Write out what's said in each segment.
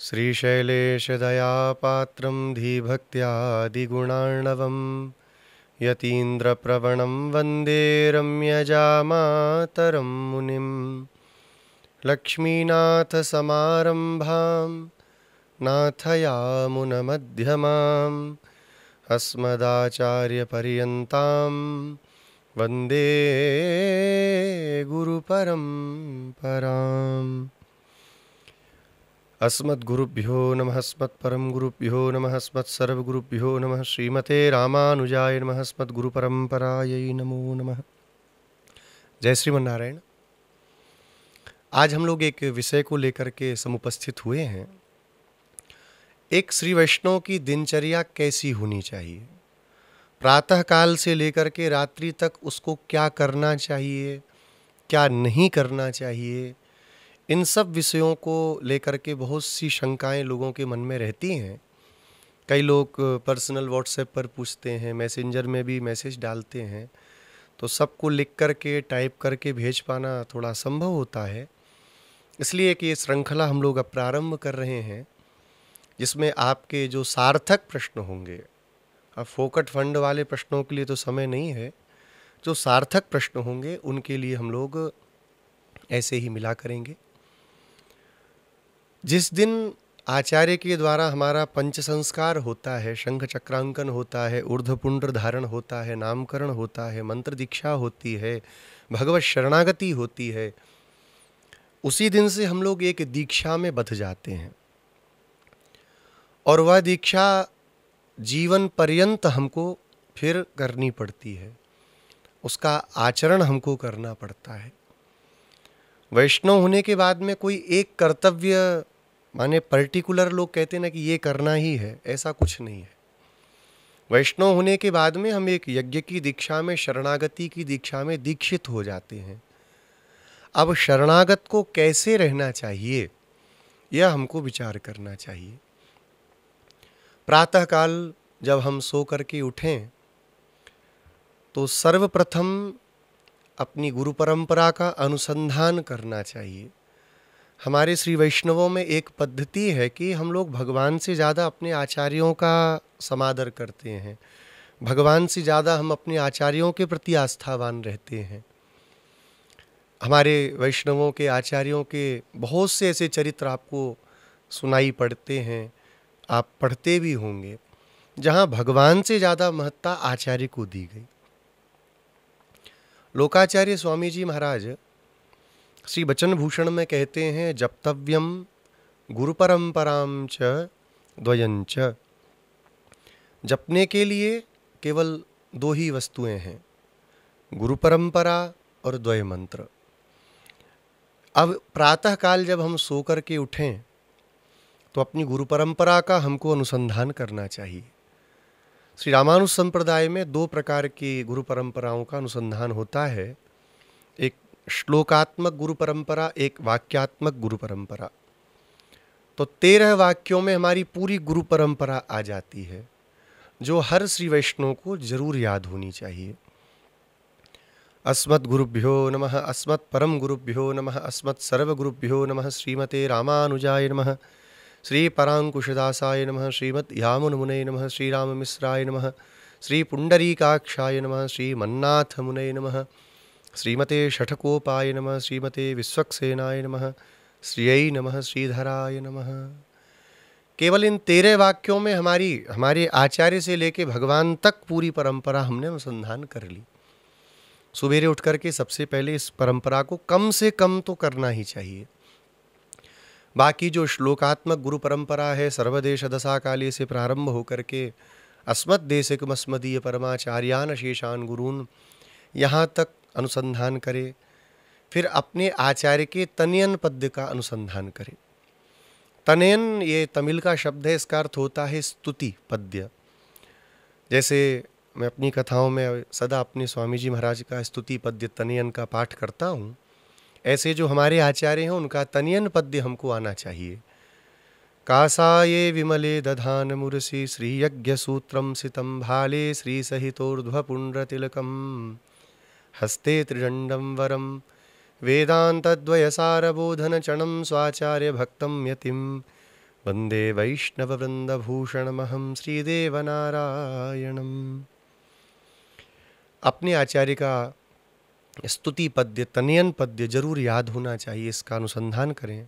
श्रीशैलेशदयापात्रं धीभक्त्यादिगुणार्णवं यतीन्द्रप्रवणं वन्दे रम्यजामातरं मुनिं। लक्ष्मीनाथसमारम्भां नाथयामुनमध्यमाम् अस्मदाचार्यपर्यन्तां वन्दे गुरुपरम्पराम्। अस्मद्गुरुभ्यो नमः, अस्मत्परम गुरुभ्यो नमः, अस्मत्सर्वगुरुभ्यो नमः। श्रीमते रामानुजाय नमः, अस्मद्गुरुपरम्परायै नमो नमः। जय श्रीमन्नारायण। आज हम लोग एक विषय को लेकर के समुपस्थित हुए हैं। एक श्री वैष्णव की दिनचर्या कैसी होनी चाहिए, प्रातः काल से लेकर के रात्रि तक उसको क्या करना चाहिए, क्या नहीं करना चाहिए, इन सब विषयों को लेकर के बहुत सी शंकाएं लोगों के मन में रहती हैं। कई लोग पर्सनल व्हाट्सएप पर पूछते हैं, मैसेंजर में भी मैसेज डालते हैं, तो सबको लिख करके टाइप करके भेज पाना थोड़ा असंभव होता है। इसलिए कि ये श्रृंखला हम लोग अब प्रारंभ कर रहे हैं, जिसमें आपके जो सार्थक प्रश्न होंगे, अब फोकट फंड वाले प्रश्नों के लिए तो समय नहीं है, जो सार्थक प्रश्न होंगे उनके लिए हम लोग ऐसे ही मिला करेंगे। जिस दिन आचार्य के द्वारा हमारा पंच संस्कार होता है, शंख चक्रांकन होता है, ऊर्ध्वपुंड्र धारण होता है, नामकरण होता है, मंत्र दीक्षा होती है, भगवत शरणागति होती है, उसी दिन से हम लोग एक दीक्षा में बंध जाते हैं और वह दीक्षा जीवन पर्यंत हमको फिर करनी पड़ती है, उसका आचरण हमको करना पड़ता है। वैष्णव होने के बाद में कोई एक कर्तव्य माने पर्टिकुलर लोग कहते हैं ना कि ये करना ही है, ऐसा कुछ नहीं है। वैष्णव होने के बाद में हम एक यज्ञ की दीक्षा में, शरणागति की दीक्षा में दीक्षित हो जाते हैं। अब शरणागत को कैसे रहना चाहिए यह हमको विचार करना चाहिए। प्रातःकाल जब हम सो करके उठें तो सर्वप्रथम अपनी गुरु परंपरा का अनुसंधान करना चाहिए। हमारे श्री वैष्णवों में एक पद्धति है कि हम लोग भगवान से ज़्यादा अपने आचार्यों का समादर करते हैं, भगवान से ज़्यादा हम अपने आचार्यों के प्रति आस्थावान रहते हैं। हमारे वैष्णवों के आचार्यों के बहुत से ऐसे चरित्र आपको सुनाई पड़ते हैं, आप पढ़ते भी होंगे, जहाँ भगवान से ज़्यादा महत्ता आचार्य को दी गई। लोकाचार्य स्वामी जी महाराज श्री बचन भूषण में कहते हैं, जप्तव्यम गुरु परंपराम च द्वयंच। जपने के लिए केवल दो ही वस्तुएं हैं, गुरु परंपरा और द्वय मंत्र। अब प्रातःकाल जब हम सो कर के उठें तो अपनी गुरु परंपरा का हमको अनुसंधान करना चाहिए। श्री रामानुज संप्रदाय में दो प्रकार की गुरु परंपराओं का अनुसंधान होता है, एक श्लोकात्मक गुरु परंपरा, एक वाक्यात्मक गुरु परंपरा। तो 13 वाक्यों में हमारी पूरी गुरु परंपरा आ जाती है, जो हर श्री वैष्णव को जरूर याद होनी चाहिए। अस्मत् गुरुभ्यो नमः, अस्मत् परम गुरुभ्यो नमः, अस्मत् सर्वगुरुभ्यो नमः। श्रीमते रामानुजाय नमः, श्री परांकुशदासाय नमः, श्रीमद् यामुनमुने नमः, श्री राम मिश्राय नमः, श्री पुंडरीकाक्षाय नमः, श्री मन्नाथ मुने नमः, श्रीमते शठकोपाय नमः, श्रीमते विश्वक्सेनाय नमः, श्रीयै नमः, श्रीधराय नमः। केवल इन 13 वाक्यों में हमारे आचार्य से लेके भगवान तक पूरी परंपरा हमने अनुसंधान कर ली। सुबेरे उठ करके सबसे पहले इस परंपरा को कम से कम तो करना ही चाहिए। बाकी जो श्लोकात्मक गुरु परंपरा है, सर्वदेश दशा काले से प्रारंभ होकर के अस्मद्देशिकमस्मदीय परमाचार्यान शेषान गुरून्, यहाँ तक अनुसंधान करे। फिर अपने आचार्य के तनयन पद्य का अनुसंधान करे। तनयन ये तमिल का शब्द है, इसका अर्थ होता है स्तुति पद्य। जैसे मैं अपनी कथाओं में सदा अपने स्वामी जी महाराज का स्तुति पद्य तनयन का पाठ करता हूँ, ऐसे जो हमारे आचार्य हैं उनका तनयन पद्य हमको आना चाहिए। कासाये विमले दधान मुरसी श्रीयज्ञ सूत्रम सितम भाले श्री सहितोर्ध्वपुंड्रतिलकम हस्ते त्रिदंडम वरम वेदांतद्वयसारबोधन चणम स्वाचार्य भक्तम यतिम वंदे वैष्णववृंदभूषणमहं श्रीदेवनारायणम्। अपने आचार्य का स्तुति पद्य, तनयन पद्य जरूर याद होना चाहिए, इसका अनुसंधान करें।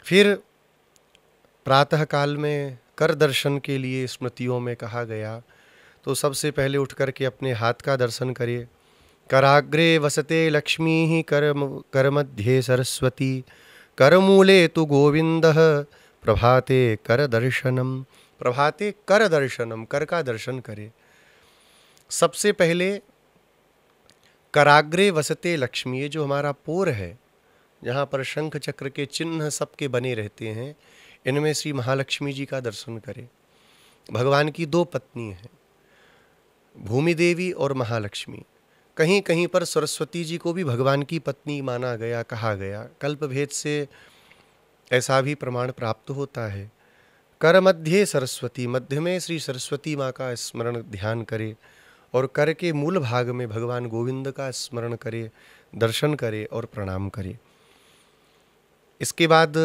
फिर प्रातः काल में कर दर्शन के लिए स्मृतियों में कहा गया, तो सबसे पहले उठ कर के अपने हाथ का दर्शन करिए। कराग्रे वसते लक्ष्मी कर मध्ये सरस्वती करमूले तु गोविंदः प्रभाते कर दर्शनम। प्रभाते कर दर्शनम, कर का दर्शन करे। सबसे पहले कराग्रे वसते लक्ष्मी, ये जो हमारा पोर है, जहाँ पर शंख चक्र के चिन्ह सबके बने रहते हैं, इनमें श्री महालक्ष्मी जी का दर्शन करें। भगवान की दो पत्नी हैं, भूमि देवी और महालक्ष्मी। कहीं कहीं पर सरस्वती जी को भी भगवान की पत्नी माना गया, कहा गया। कल्प भेद से ऐसा भी प्रमाण प्राप्त होता है। कर मध्य सरस्वती, मध्य में श्री सरस्वती माँ का स्मरण ध्यान करे, और कर के मूल भाग में भगवान गोविंद का स्मरण करे, दर्शन करे और प्रणाम करे। इसके बाद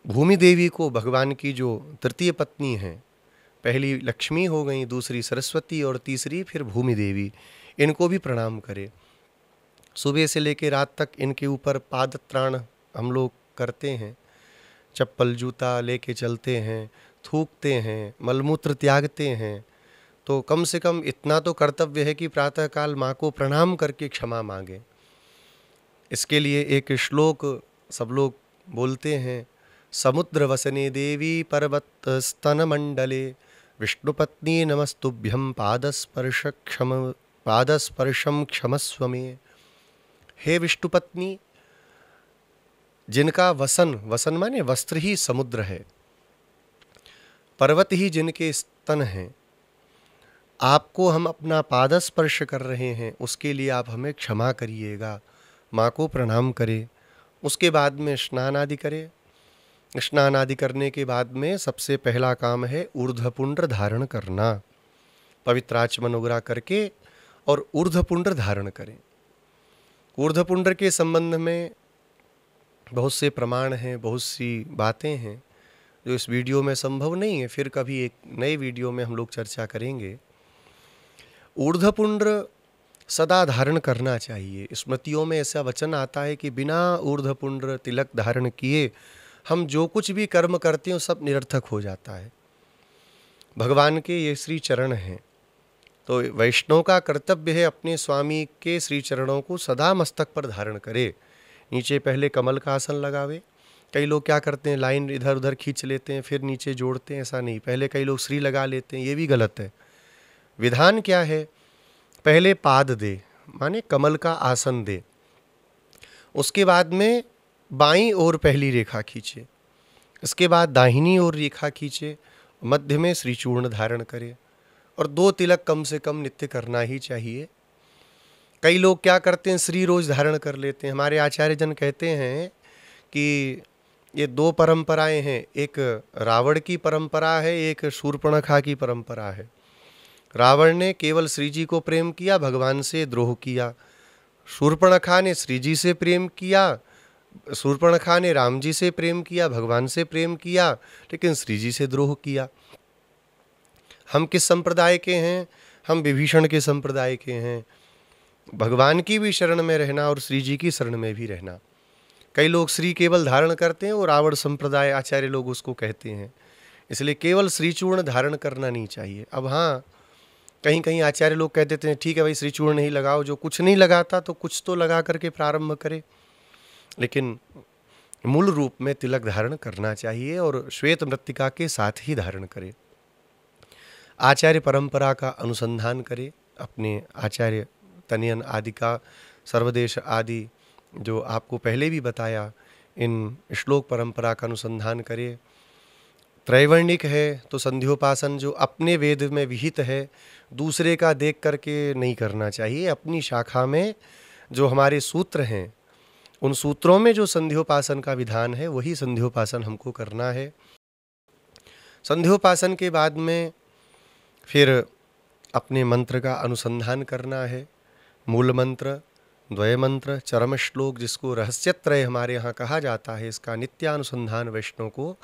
भूमि देवी को, भगवान की जो तृतीय पत्नी हैं, पहली लक्ष्मी हो गई, दूसरी सरस्वती और तीसरी फिर भूमि देवी, इनको भी प्रणाम करे। सुबह से लेकर रात तक इनके ऊपर पादत्राण हम लोग करते हैं, चप्पल जूता लेके चलते हैं, थूकते हैं, मलमूत्र त्यागते हैं। तो कम से कम इतना तो कर्तव्य है कि प्रातःकाल माँ को प्रणाम करके क्षमा मांगे। इसके लिए एक श्लोक सब लोग बोलते हैं, समुद्र वसने देवी पर्वत स्तन मंडले विष्णुपत्नी नमस्तुभ्यं पादस्पर्शम क्षमस्व में। हे विष्णुपत्नी, जिनका वसन, वसन माने वस्त्र ही समुद्र है, पर्वत ही जिनके स्तन हैं, आपको हम अपना पादस्पर्श कर रहे हैं, उसके लिए आप हमें क्षमा करिएगा। माँ को प्रणाम करें। उसके बाद में स्नान आदि करें। स्नान आदि करने के बाद में सबसे पहला काम है ऊर्ध्वपुंड्र धारण करना। पवित्र आचमन वगैरह करके और ऊर्ध्वपुंड्र धारण करें। ऊर्ध्वपुंड्र के संबंध में बहुत से प्रमाण हैं, बहुत सी बातें हैं जो इस वीडियो में संभव नहीं है, फिर कभी एक नए वीडियो में हम लोग चर्चा करेंगे। ऊर्ध्वपुंड्र सदा धारण करना चाहिए। स्मृतियों में ऐसा वचन आता है कि बिना ऊर्ध्वपुंड्र तिलक धारण किए हम जो कुछ भी कर्म करते हैं सब निरर्थक हो जाता है। भगवान के ये श्री चरण हैं, तो वैष्णव का कर्तव्य है अपने स्वामी के श्री चरणों को सदा मस्तक पर धारण करे। नीचे पहले कमल का आसन लगावे। कई लोग क्या करते हैं, लाइन इधर उधर खींच लेते हैं फिर नीचे जोड़ते हैं, ऐसा नहीं। पहले कई लोग श्री लगा लेते हैं, ये भी गलत है। विधान क्या है, पहले पाद दे, माने कमल का आसन दे, उसके बाद में बाईं ओर पहली रेखा खींचे, इसके बाद दाहिनी ओर रेखा खींचे, मध्य में श्री चूर्ण धारण करे, और 2 तिलक कम से कम नित्य करना ही चाहिए। कई लोग क्या करते हैं, श्री रोज धारण कर लेते हैं। हमारे आचार्य जन कहते हैं कि ये 2 परंपराएं हैं, एक रावण की परंपरा है, एक शूर्पणखा की परंपरा है। रावण ने केवल श्री जी को प्रेम किया, भगवान से द्रोह किया। शूर्पणखा ने श्री जी से प्रेम किया, शूर्पणखा ने राम जी से प्रेम किया, भगवान से प्रेम किया, लेकिन श्री जी से द्रोह किया। हम किस संप्रदाय के हैं? हम विभीषण के संप्रदाय के हैं। भगवान की भी शरण में रहना और श्री जी की शरण में भी रहना। कई लोग श्री केवल धारण करते हैं और रावण संप्रदाय आचार्य लोग उसको कहते हैं, इसलिए केवल श्री चूर्ण धारण करना नहीं चाहिए। अब हाँ, कहीं कहीं आचार्य लोग कह देते हैं ठीक है भाई श्री चूर्ण नहीं लगाओ, जो कुछ नहीं लगाता तो कुछ तो लगा करके प्रारंभ करे, लेकिन मूल रूप में तिलक धारण करना चाहिए और श्वेत मृत्तिका के साथ ही धारण करे। आचार्य परंपरा का अनुसंधान करे, अपने आचार्य तनयन आदि का, सर्वदेश आदि जो आपको पहले भी बताया, इन श्लोक परंपरा का अनुसंधान करे। त्रैवर्णिक है तो संध्योपासन जो अपने वेद में विहित है, दूसरे का देख करके नहीं करना चाहिए। अपनी शाखा में जो हमारे सूत्र हैं, उन सूत्रों में जो संध्योपासन का विधान है वही संध्योपासन हमको करना है। संध्योपासन के बाद में फिर अपने मंत्र का अनुसंधान करना है। मूल मंत्र, द्वय मंत्र, चरम श्लोक, जिसको रहस्यत्रय हमारे यहाँ कहा जाता है, इसका नित्यानुसंधान वैष्णव को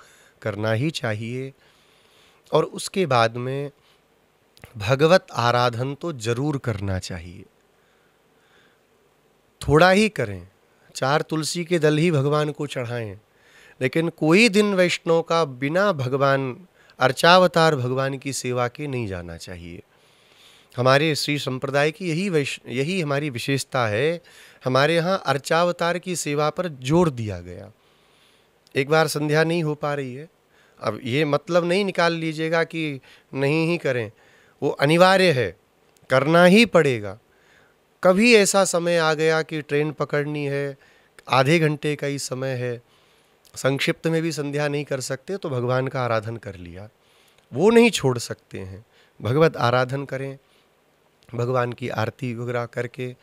करना ही चाहिए। और उसके बाद में भगवत आराधन तो जरूर करना चाहिए। थोड़ा ही करें, 4 तुलसी के दल ही भगवान को चढ़ाएं, लेकिन कोई दिन वैष्णव का बिना भगवान अर्चावतार भगवान की सेवा के नहीं जाना चाहिए। हमारे श्री संप्रदाय की यही हमारी विशेषता है। हमारे यहाँ अर्चावतार की सेवा पर जोर दिया गया। एक बार संध्या नहीं हो पा रही है, अब ये मतलब नहीं निकाल लीजिएगा कि नहीं ही करें, वो अनिवार्य है, करना ही पड़ेगा। कभी ऐसा समय आ गया कि ट्रेन पकड़नी है, आधे घंटे का ही समय है, संक्षिप्त में भी संध्या नहीं कर सकते, तो भगवान का आराधन कर लिया, वो नहीं छोड़ सकते हैं। भगवत आराधन करें, भगवान की आरती वगैरह करके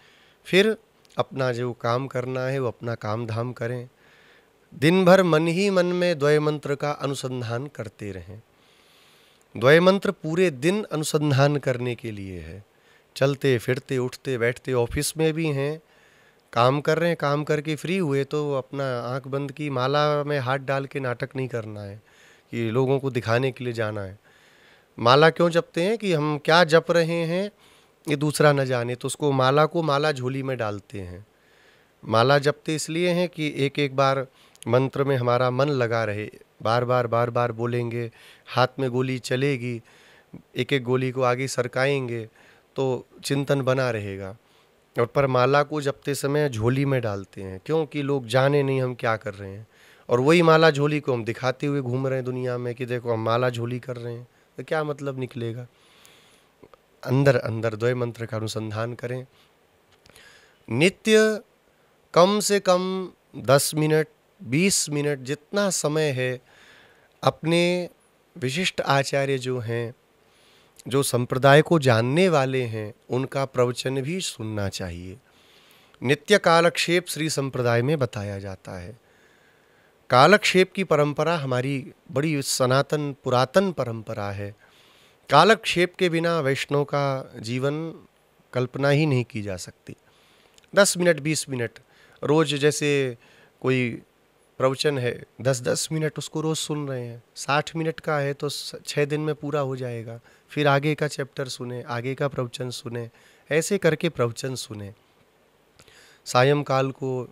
फिर अपना जो काम करना है वो अपना काम धाम करें। दिन भर मन ही मन में द्वय मंत्र का अनुसंधान करते रहें। द्वय मंत्र पूरे दिन अनुसंधान करने के लिए है। चलते फिरते उठते बैठते ऑफिस में भी हैं, काम कर रहे हैं, काम करके फ्री हुए तो अपना आंख बंद की, माला में हाथ डाल के नाटक नहीं करना है कि लोगों को दिखाने के लिए जाना है। माला क्यों जपते हैं कि हम क्या जप रहे हैं ये दूसरा न जाने, तो उसको माला झोली में डालते हैं। माला जपते इसलिए हैं कि एक एक बार मंत्र में हमारा मन लगा रहे, बार बार बोलेंगे, हाथ में गोली चलेगी, एक एक गोली को आगे सरकाएंगे तो चिंतन बना रहेगा। और पर माला को जपते समय झोली में डालते हैं, क्योंकि लोग जाने नहीं हम क्या कर रहे हैं, और वही माला झोली को हम दिखाते हुए घूम रहे हैं दुनिया में कि देखो हम माला झोली कर रहे हैं, तो क्या मतलब निकलेगा। अंदर अंदर द्वय मंत्र का अनुसंधान करें। नित्य कम से कम 10 मिनट 20 मिनट जितना समय है, अपने विशिष्ट आचार्य जो हैं, जो संप्रदाय को जानने वाले हैं, उनका प्रवचन भी सुनना चाहिए। नित्य कालक्षेप श्री संप्रदाय में बताया जाता है। कालक्षेप की परंपरा हमारी बड़ी सनातन पुरातन परंपरा है। कालक्षेप के बिना वैष्णव का जीवन कल्पना ही नहीं की जा सकती। 10 मिनट 20 मिनट रोज, जैसे कोई प्रवचन है 10-10 मिनट उसको रोज सुन रहे हैं, 60 मिनट का है तो 6 दिन में पूरा हो जाएगा। फिर आगे का चैप्टर सुने, आगे का प्रवचन सुने, ऐसे करके प्रवचन सुने। सायंकाल को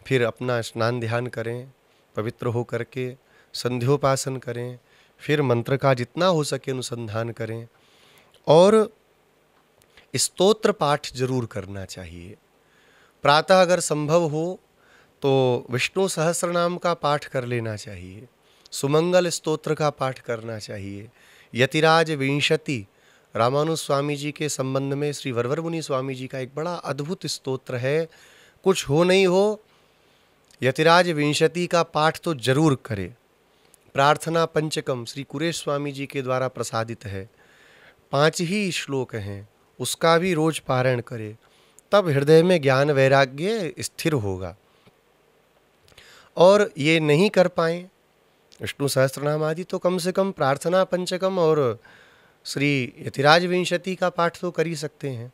फिर अपना स्नान ध्यान करें, पवित्र हो करके संध्योपासन करें, फिर मंत्र का जितना हो सके अनुसंधान करें, और स्तोत्र पाठ जरूर करना चाहिए। प्रातः अगर संभव हो तो विष्णु सहस्रनाम का पाठ कर लेना चाहिए, सुमंगल स्तोत्र का पाठ करना चाहिए। यतिराज विंशति रामानुज स्वामी जी के संबंध में श्री वरवर मुनि स्वामी जी का एक बड़ा अद्भुत स्तोत्र है। कुछ हो नहीं हो, यतिराज विंशति का पाठ तो जरूर करे। प्रार्थना पंचकम श्री कुरेश स्वामी जी के द्वारा प्रसादित है, 5 ही श्लोक हैं, उसका भी रोज पारायण करे, तब हृदय में ज्ञान वैराग्य स्थिर होगा। और ये नहीं कर पाए विष्णु सहस्त्रनाम आदि, तो कम से कम प्रार्थना पंचकम और श्री यतिराज विंशति का पाठ तो कर ही सकते हैं,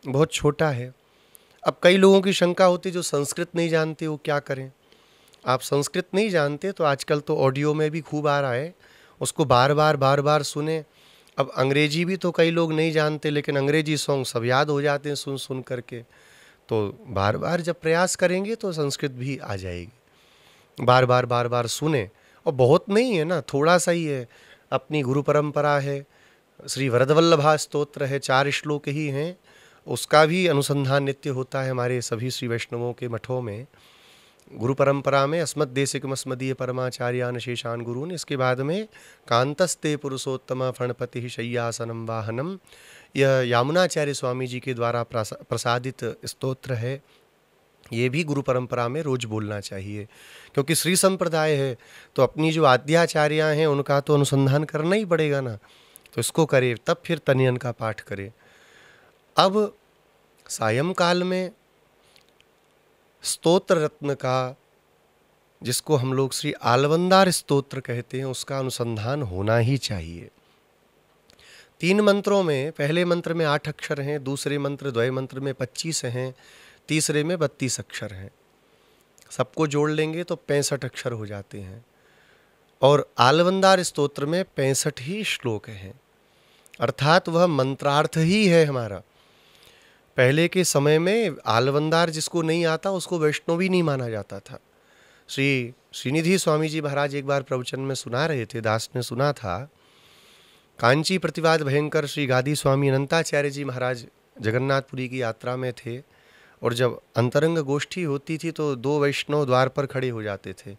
बहुत छोटा है। अब कई लोगों की शंका होती जो संस्कृत नहीं जानते वो क्या करें। आप संस्कृत नहीं जानते तो आजकल तो ऑडियो में भी खूब आ रहा है, उसको बार बार सुने। अब अंग्रेजी भी तो कई लोग नहीं जानते, लेकिन अंग्रेजी सॉन्ग सब याद हो जाते हैं सुन सुन करके, तो बार बार जब प्रयास करेंगे तो संस्कृत भी आ जाएगी। बार बार सुने, और बहुत नहीं है ना, थोड़ा सा ही है। अपनी गुरु परंपरा है, श्री वरदवल्लभा स्तोत्र है, 4 श्लोक ही हैं, उसका भी अनुसंधान नित्य होता है हमारे सभी श्री वैष्णवों के मठों में। गुरु परंपरा में अस्मद्देशिकमस्मदीय परमाचार्यान शेषान गुरुन, इसके बाद में कांतस्ते पुरुषोत्तम फणपति शय्यासनम वाहनम, यह यामुनाचार्य स्वामी जी के द्वारा प्रसादित स्तोत्र है। ये भी गुरु परंपरा में रोज बोलना चाहिए, क्योंकि श्री संप्रदाय है तो अपनी जो आद्याचार्या हैं उनका तो अनुसंधान करना ही पड़ेगा ना, तो इसको करे, तब फिर तनियन का पाठ करे। अब सायंकाल में स्तोत्र रत्न का, जिसको हम लोग श्री आलवंदार स्तोत्र कहते हैं, उसका अनुसंधान होना ही चाहिए। 3 मंत्रों में, पहले मंत्र में 8 अक्षर हैं, दूसरे मंत्र द्वय मंत्र में 25 हैं, तीसरे में 32 अक्षर हैं। सबको जोड़ लेंगे तो 65 अक्षर हो जाते हैं। और आलवंदार स्तोत्र में 65 ही श्लोक हैं, अर्थात वह मंत्रार्थ ही है हमारा। पहले के समय में आलवंदार जिसको नहीं आता उसको वैष्णव भी नहीं माना जाता था। श्री श्रीनिधि स्वामी जी महाराज एक बार प्रवचन में सुना रहे थे, दास ने सुना था, कांची प्रतिवाद भयंकर श्री गादी स्वामी अनंताचार्य जी महाराज जगन्नाथपुरी की यात्रा में थे, और जब अंतरंग गोष्ठी होती थी तो 2 वैष्णव द्वार पर खड़े हो जाते थे,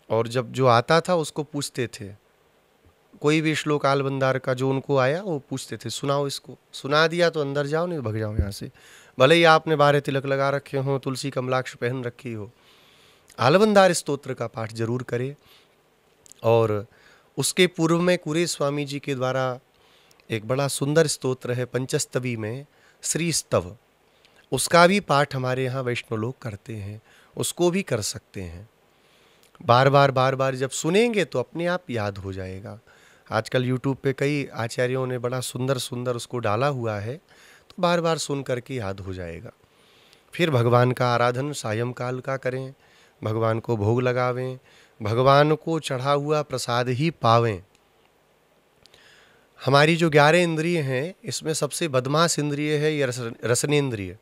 और जब जो आता था उसको पूछते थे, कोई भी श्लोक आलवंदार का जो उनको आया वो पूछते थे, सुनाओ इसको, सुना दिया तो अंदर जाओ, नहीं भग जाओ यहाँ से, भले ही आपने 12 तिलक लगा रखे हों, तुलसी कमलाक्ष पहन रखी हो। आलवंदार स्तोत्र का पाठ जरूर करें। और उसके पूर्व में कुरे स्वामी जी के द्वारा एक बड़ा सुंदर स्तोत्र है पंचस्तवी में, श्री स्तव, उसका भी पाठ हमारे यहाँ वैष्णव लोग करते हैं, उसको भी कर सकते हैं। बार बार जब सुनेंगे तो अपने आप याद हो जाएगा। आजकल यूट्यूब पे कई आचार्यों ने बड़ा सुंदर सुंदर उसको डाला हुआ है, तो बार बार सुन करके याद हो जाएगा। फिर भगवान का आराधन सायंकाल का करें, भगवान को भोग लगावें, भगवान को चढ़ा हुआ प्रसाद ही पावें। हमारी जो 11 इंद्रिय हैं, इसमें सबसे बदमाश इंद्रिय है ये रसनेंद्रिय।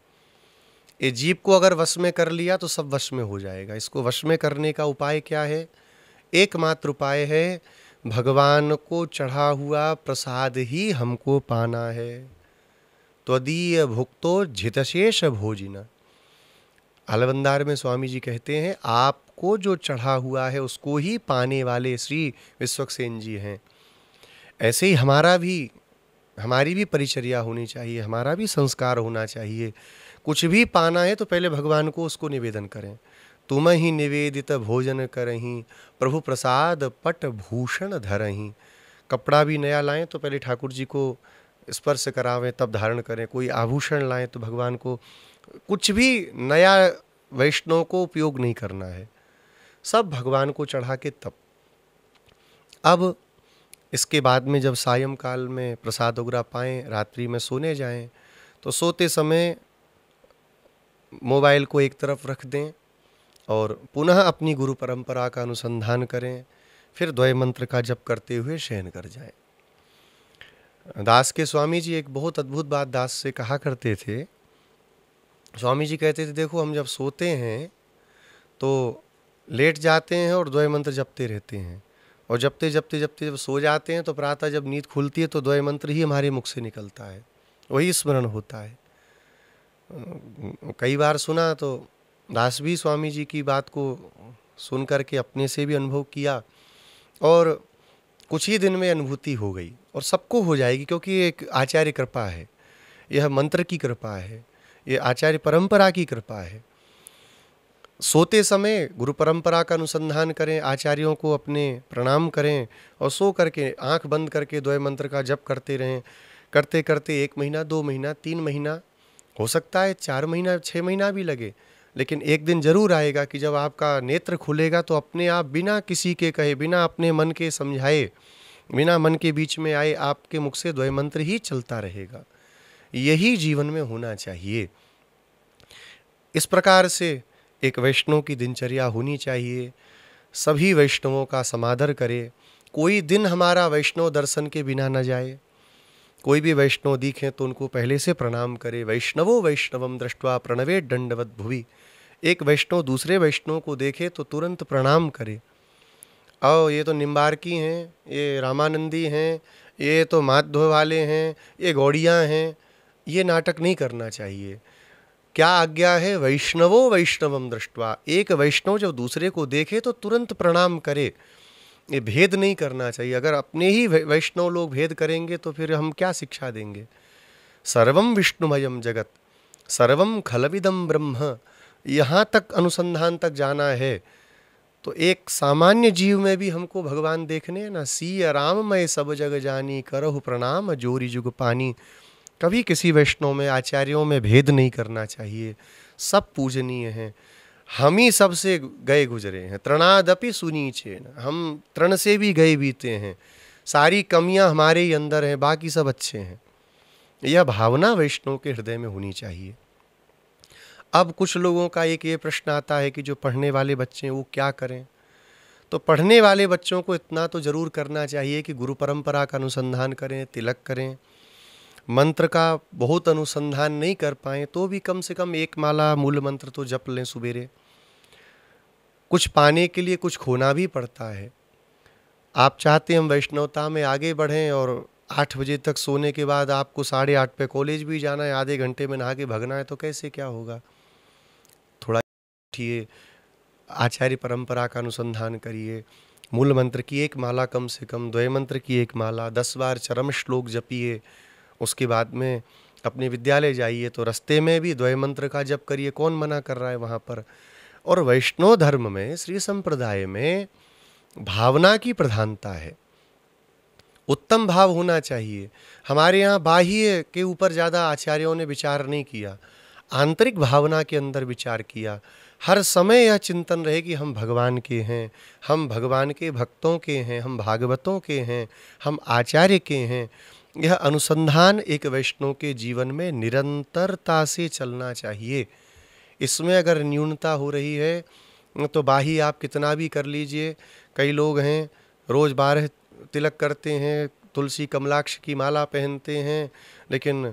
ये जीव को अगर वश में कर लिया तो सब वश में हो जाएगा। इसको वश में करने का उपाय क्या है? एकमात्र उपाय है, भगवान को चढ़ा हुआ प्रसाद ही हमको पाना है। त्वदीय भुक्तो जितशेष भोजिना। आलवंदार में स्वामी जी कहते हैं, आपको जो चढ़ा हुआ है उसको ही पाने वाले श्री विश्वक्सेन जी हैं। ऐसे ही हमारी भी परिचर्या होनी चाहिए, हमारा भी संस्कार होना चाहिए। कुछ भी पाना है तो पहले भगवान को उसको निवेदन करें। तुम ही निवेदित भोजन करहीं, प्रभु प्रसाद पट भूषण धरहीं। कपड़ा भी नया लाएं तो पहले ठाकुर जी को स्पर्श करावें तब धारण करें। कोई आभूषण लाएं तो भगवान को, कुछ भी नया वैष्णव को उपयोग नहीं करना है, सब भगवान को चढ़ा के तब। अब इसके बाद में जब सायंकाल में प्रसाद वगैरह पाएँ, रात्रि में सोने जाएं, तो सोते समय मोबाइल को एक तरफ रख दें और पुनः अपनी गुरु परंपरा का अनुसंधान करें। फिर द्वय मंत्र का जप करते हुए शयन कर जाएं। दास के स्वामी जी एक बहुत अद्भुत बात दास से कहा करते थे। स्वामी जी कहते थे, देखो हम जब सोते हैं तो लेट जाते हैं और द्वय मंत्र जपते रहते हैं, और जपते जब सो जाते हैं तो प्रातः जब नींद खुलती है तो द्वय मंत्र ही हमारे मुख से निकलता है, वही स्मरण होता है। कई बार सुना तो दास भी स्वामी जी की बात को सुन करके अपने से भी अनुभव किया, और कुछ ही दिन में अनुभूति हो गई, और सबको हो जाएगी, क्योंकि ये एक आचार्य कृपा है, यह मंत्र की कृपा है, ये आचार्य परंपरा की कृपा है। सोते समय गुरु परंपरा का अनुसंधान करें, आचार्यों को अपने प्रणाम करें, और सो करके आंख बंद करके द्वय मंत्र का जप करते रहें। करते करते 1 महीना, 2 महीना, 3 महीना, हो सकता है 4 महीना, 6 महीना भी लगे, लेकिन एक दिन जरूर आएगा कि जब आपका नेत्र खुलेगा तो अपने आप, बिना किसी के कहे, बिना अपने मन के समझाए, बिना मन के बीच में आए, आपके मुख से द्वय मंत्र ही चलता रहेगा। यही जीवन में होना चाहिए। इस प्रकार से एक वैष्णव की दिनचर्या होनी चाहिए। सभी वैष्णवों का समादर करे। कोई दिन हमारा वैष्णव दर्शन के बिना न जाए। कोई भी वैष्णव दिखें तो उनको पहले से प्रणाम करे। वैष्णवो वैष्णवम दृष्ट्वा प्रणवे दंडवत भुवि। एक वैष्णव दूसरे वैष्णव को देखे तो तुरंत प्रणाम करे। और ये तो निम्बार्की हैं, ये रामानंदी हैं, ये तो माधव वाले हैं, ये गौड़ियाँ हैं, ये नाटक नहीं करना चाहिए। क्या आज्ञा है? वैष्णवो वैष्णवम दृष्ट्वा। एक वैष्णव जब दूसरे को देखे तो तुरंत प्रणाम करे। ये भेद नहीं करना चाहिए। अगर अपने ही वैष्णव लोग भेद करेंगे तो फिर हम क्या शिक्षा देंगे? सर्वम विष्णुमयम जगत सर्वम खलविदम ब्रह्म, यहाँ तक अनुसंधान तक जाना है तो एक सामान्य जीव में भी हमको भगवान देखने हैं ना। सीय राममय सब जग जानी, करहु प्रणाम जोरी जुग पानी। कभी किसी वैष्णव में, आचार्यों में भेद नहीं करना चाहिए। सब पूजनीय हैं। हम ही सबसे गए गुजरे हैं। तृणादपि सुनीचे, हम तृण से भी गए बीते हैं। सारी कमियां हमारे ही अंदर हैं, बाकी सब अच्छे हैं। यह भावना वैष्णव के हृदय में होनी चाहिए। अब कुछ लोगों का एक ये प्रश्न आता है कि जो पढ़ने वाले बच्चे हैं वो क्या करें? तो पढ़ने वाले बच्चों को इतना तो ज़रूर करना चाहिए कि गुरु परंपरा का अनुसंधान करें, तिलक करें। मंत्र का बहुत अनुसंधान नहीं कर पाएँ तो भी कम से कम एक माला मूल मंत्र तो जप लें सुबेरे। कुछ पाने के लिए कुछ खोना भी पड़ता है। आप चाहते हैं हम वैष्णवता में आगे बढ़ें और 8 बजे तक सोने के बाद आपको 8:30 पे कॉलेज भी जाना है, आधे घंटे में नहा के भगना है, तो कैसे क्या होगा? थोड़ा उठिए, आचार्य परंपरा का अनुसंधान करिए, मूल मंत्र की एक माला कम से कम, द्वय मंत्र की एक माला, 10 बार चरम श्लोक जपिए। उसके बाद में अपने विद्यालय जाइए तो रास्ते में भी द्वय मंत्र का जप करिए, कौन मना कर रहा है वहाँ पर। और वैष्णव धर्म में, श्री संप्रदाय में भावना की प्रधानता है, उत्तम भाव होना चाहिए। हमारे यहाँ बाह्य के ऊपर ज़्यादा आचार्यों ने विचार नहीं किया, आंतरिक भावना के अंदर विचार किया। हर समय यह चिंतन रहे कि हम भगवान के हैं, हम भगवान के भक्तों के हैं, हम भागवतों के हैं, हम आचार्य के हैं। यह अनुसंधान एक वैष्णव के जीवन में निरंतरता से चलना चाहिए। इसमें अगर न्यूनता हो रही है तो बाही आप कितना भी कर लीजिए। कई लोग हैं रोज़ 12 तिलक करते हैं, तुलसी कमलाक्ष की माला पहनते हैं, लेकिन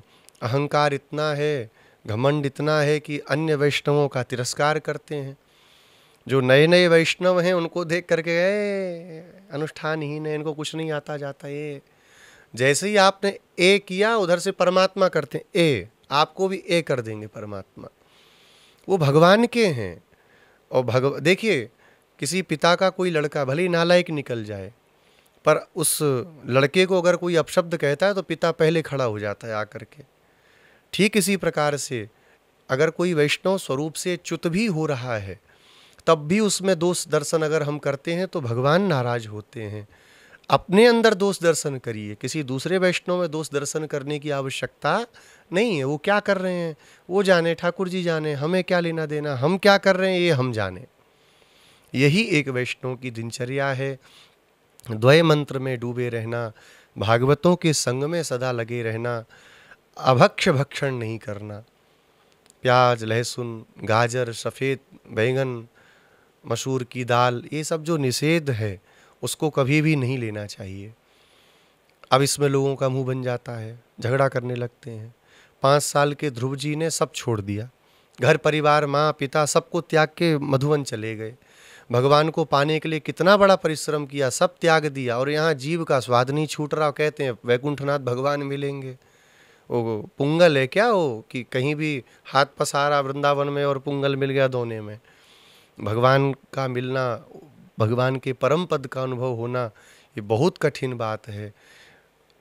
अहंकार इतना है, घमंड इतना है कि अन्य वैष्णवों का तिरस्कार करते हैं। जो नए नए वैष्णव हैं उनको देख करके अनुष्ठानहीन है, इनको कुछ नहीं आता जाता। ये जैसे ही आपने ए किया उधर से परमात्मा करते हैं ए, आपको भी ए कर देंगे परमात्मा। वो भगवान के हैं। और देखिए, किसी पिता का कोई लड़का भले ही नालायक निकल जाए, पर उस लड़के को अगर कोई अपशब्द कहता है तो पिता पहले खड़ा हो जाता है आकर के। ठीक इसी प्रकार से अगर कोई वैष्णव स्वरूप से च्युत भी हो रहा है, तब भी उसमें दोष दर्शन अगर हम करते हैं तो भगवान नाराज होते हैं। अपने अंदर दोष दर्शन करिए, किसी दूसरे वैष्णव में दोष दर्शन करने की आवश्यकता नहीं है। वो क्या कर रहे हैं वो जाने, ठाकुर जी जाने, हमें क्या लेना देना, हम क्या कर रहे हैं ये हम जाने। यही एक वैष्णव की दिनचर्या है। द्वय मंत्र में डूबे रहना, भागवतों के संग में सदा लगे रहना, अभक्ष्य भक्षण नहीं करना। प्याज, लहसुन, गाजर, सफ़ेद बैंगन, मसूर की दाल, ये सब जो निषेध है उसको कभी भी नहीं लेना चाहिए। अब इसमें लोगों का मुंह बन जाता है, झगड़ा करने लगते हैं। 5 साल के ध्रुव जी ने सब छोड़ दिया, घर परिवार, माँ पिता सबको त्याग के मधुवन चले गए। भगवान को पाने के लिए कितना बड़ा परिश्रम किया, सब त्याग दिया, और यहाँ जीव का स्वाद नहीं छूट रहा। कहते हैं वैकुंठनाथ भगवान मिलेंगे। वो पुंगल है क्या वो, कि कहीं भी हाथ पसारा वृंदावन में और पुंगल मिल गया दोने में। भगवान का मिलना, भगवान के परम पद का अनुभव होना, ये बहुत कठिन बात है।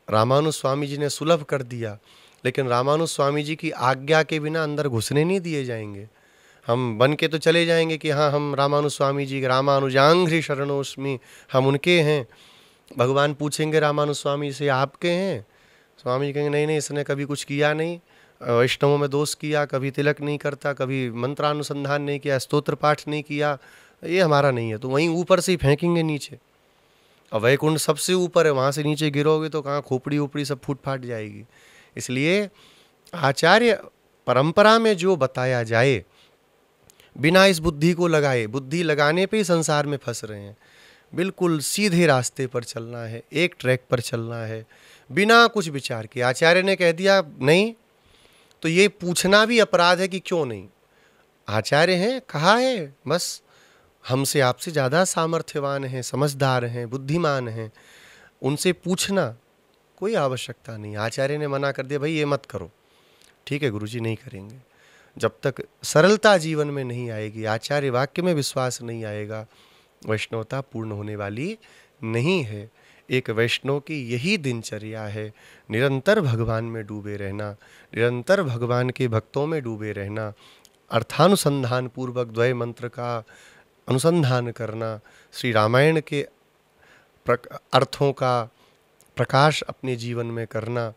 रामानुज स्वामी जी ने सुलभ कर दिया, लेकिन रामानुज स्वामी जी की आज्ञा के बिना अंदर घुसने नहीं दिए जाएंगे। हम बन के तो चले जाएंगे कि हाँ हम रामानुज स्वामी जी, रामानुजांघ्रि शरणोस्मि, हम उनके हैं। भगवान पूछेंगे रामानुज स्वामी से आपके हैं? स्वामी जी कहेंगे नहीं नहीं, इसने कभी कुछ किया नहीं, वैष्णवों में दोष किया, कभी तिलक नहीं करता, कभी मंत्रानुसंधान नहीं किया, स्तोत्र पाठ नहीं किया, ये हमारा नहीं है। तो वहीं ऊपर से ही फेंकेंगे नीचे। और वैकुंठ सबसे ऊपर है, वहाँ से नीचे गिरोगे तो कहाँ खोपड़ी उपड़ी सब फूट फाट जाएगी। इसलिए आचार्य परंपरा में जो बताया जाए, बिना इस बुद्धि को लगाए, बुद्धि लगाने पे ही संसार में फंस रहे हैं। बिल्कुल सीधे रास्ते पर चलना है, एक ट्रैक पर चलना है, बिना कुछ विचार के। आचार्य ने कह दिया नहीं, तो ये पूछना भी अपराध है कि क्यों नहीं। आचार्य हैं, कहा है, बस हमसे आपसे ज़्यादा सामर्थ्यवान हैं, समझदार हैं, बुद्धिमान हैं, उनसे पूछना कोई आवश्यकता नहीं। आचार्य ने मना कर दिया, भाई ये मत करो, ठीक है गुरुजी नहीं करेंगे। जब तक सरलता जीवन में नहीं आएगी, आचार्य वाक्य में विश्वास नहीं आएगा, वैष्णवता पूर्ण होने वाली नहीं है। एक वैष्णव की यही दिनचर्या है, निरंतर भगवान में डूबे रहना, निरंतर भगवान के भक्तों में डूबे रहना, अर्थानुसंधान पूर्वक द्वय मंत्र का अनुसंधान करना, श्री रामायण के अर्थों का प्रकाश अपने जीवन में करना,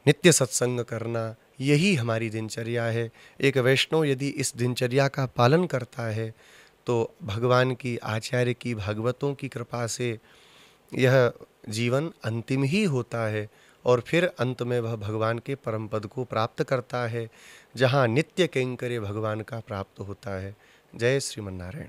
नित्य सत्संग करना, यही हमारी दिनचर्या है। एक वैष्णव यदि इस दिनचर्या का पालन करता है तो भगवान की, आचार्य की, भागवतों की कृपा से यह जीवन अंतिम ही होता है, और फिर अंत में वह भगवान के परम पद को प्राप्त करता है, जहाँ नित्य कैंकर्य भगवान का प्राप्त होता है। जय श्रीमन्नारायण।